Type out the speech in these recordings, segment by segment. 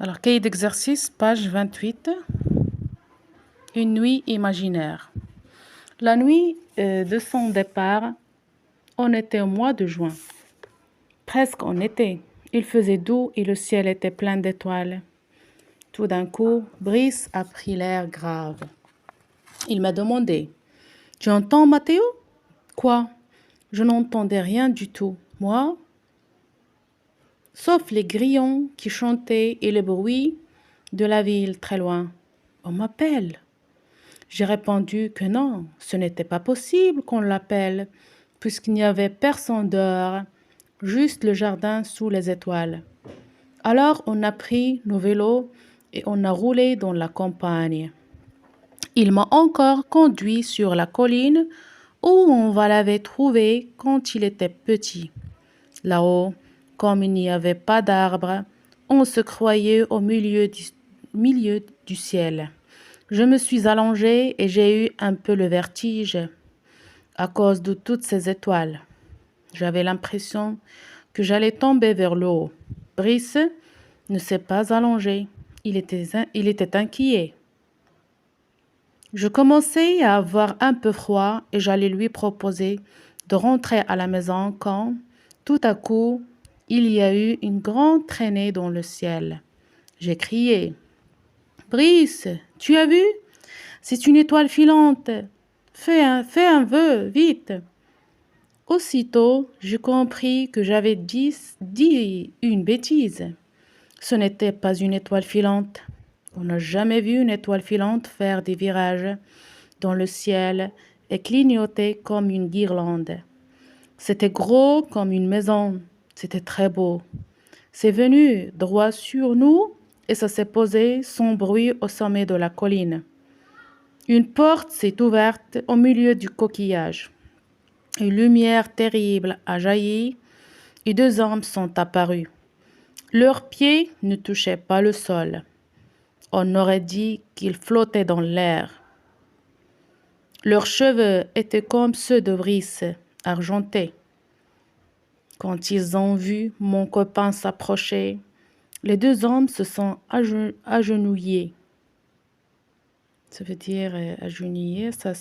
Alors, cahier d'exercice, page 28. Une nuit imaginaire. La nuit de son départ, on était au mois de juin. Presque en été. Il faisait doux et le ciel était plein d'étoiles. Tout d'un coup, Brice a pris l'air grave. Il m'a demandé: « Tu entends, Mathéo ?»« Quoi ?» ?»« Je n'entendais rien du tout. Moi, sauf les grillons qui chantaient et le bruit de la ville très loin. On m'appelle. » J'ai répondu que non, ce n'était pas possible qu'on l'appelle, puisqu'il n'y avait personne dehors, juste le jardin sous les étoiles. Alors on a pris nos vélos et on a roulé dans la campagne. Il m'a encore conduit sur la colline où on l'avait trouvé quand il était petit. Là-haut, comme il n'y avait pas d'arbres, on se croyait au milieu du ciel. Je me suis allongée et j'ai eu un peu le vertige à cause de toutes ces étoiles. J'avais l'impression que j'allais tomber vers le haut. Brice ne s'est pas allongé. Il était inquiet. Je commençais à avoir un peu froid et j'allais lui proposer de rentrer à la maison quand, tout à coup, il y a eu une grande traînée dans le ciel. J'ai crié: « Brice, tu as vu ? C'est une étoile filante. Fais un vœu, vite. » Aussitôt, j'ai compris que j'avais dit une bêtise. Ce n'était pas une étoile filante. On n'a jamais vu une étoile filante faire des virages dans le ciel et clignoter comme une guirlande. C'était gros comme une maison. C'était très beau. C'est venu droit sur nous et ça s'est posé sans bruit au sommet de la colline. Une porte s'est ouverte au milieu du coquillage. Une lumière terrible a jailli et deux hommes sont apparus. Leurs pieds ne touchaient pas le sol. On aurait dit qu'ils flottaient dans l'air. Leurs cheveux étaient comme ceux de Brice, argentés. Quand ils ont vu mon copain s'approcher, les deux hommes se sont agenouillés. Ça veut dire agenouiller, ça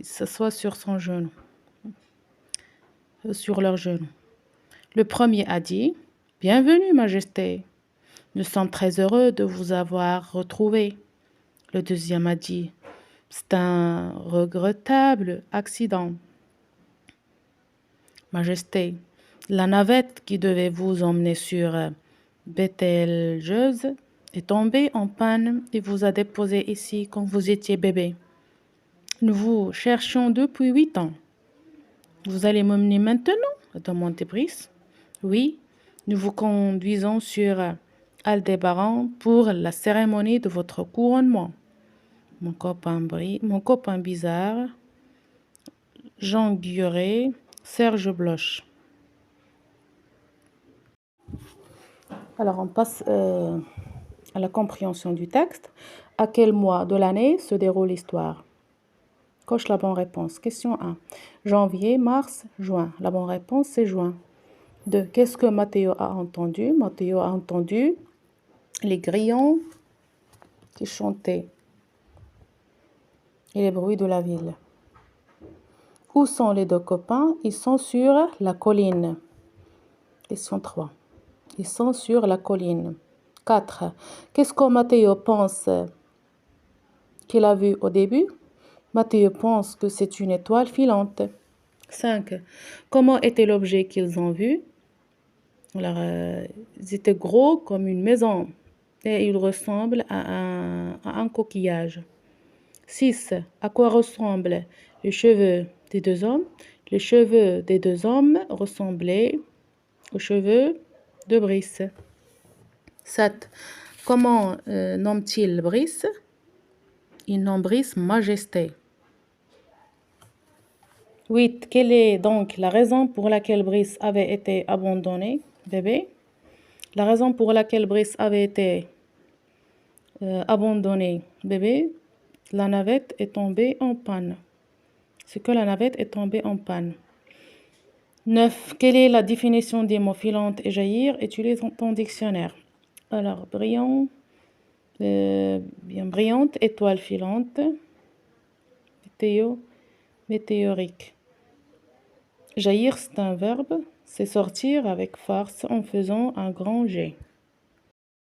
s'assoit sur son genou, sur leur genou. Le premier a dit: « Bienvenue, Majesté. Nous sommes très heureux de vous avoir retrouvé. » Le deuxième a dit: « C'est un regrettable accident. Majesté, la navette qui devait vous emmener sur Bételgeuse est tombée en panne et vous a déposé ici quand vous étiez bébé. Nous vous cherchions depuis 8 ans. Vous allez m'emmener maintenant ?» a demandé Brice. « Oui, nous vous conduisons sur Aldébaran pour la cérémonie de votre couronnement. » Mon copain bizarre, Jean Guilloret, Serge Bloch. Alors on passe à la compréhension du texte. À quel mois de l'année se déroule l'histoire? Coche la bonne réponse. Question 1. Janvier, mars, juin. La bonne réponse, c'est juin. 2. Qu'est-ce que Mathéo a entendu? Mathéo a entendu les grillons qui chantaient et les bruits de la ville. Où sont les deux copains? Ils sont sur la colline. Question 3. Ils sont sur la colline. 4. Qu'est-ce que Mathéo pense qu'il a vu au début? Mathéo pense que c'est une étoile filante. 5. Comment était l'objet qu'ils ont vu? Alors, ils étaient gros comme une maison et ils ressemblent à un coquillage. 6. À quoi ressemblent les cheveux des deux hommes? Les cheveux des deux hommes ressemblaient aux cheveux de Brice. 7. Comment nomme-t-il Brice? Il nomme Brice Majesté. 8. Quelle est donc la raison pour laquelle Brice avait été abandonné, bébé? La raison pour laquelle Brice avait été abandonné, bébé, la navette est tombée en panne. C'est que la navette est tombée en panne. 9. Quelle est la définition des mots filante et jaillir? Utilise ton dictionnaire. Alors, brillant, bien brillante, étoile filante, météorique. Jaillir, c'est un verbe, c'est sortir avec force en faisant un grand jet.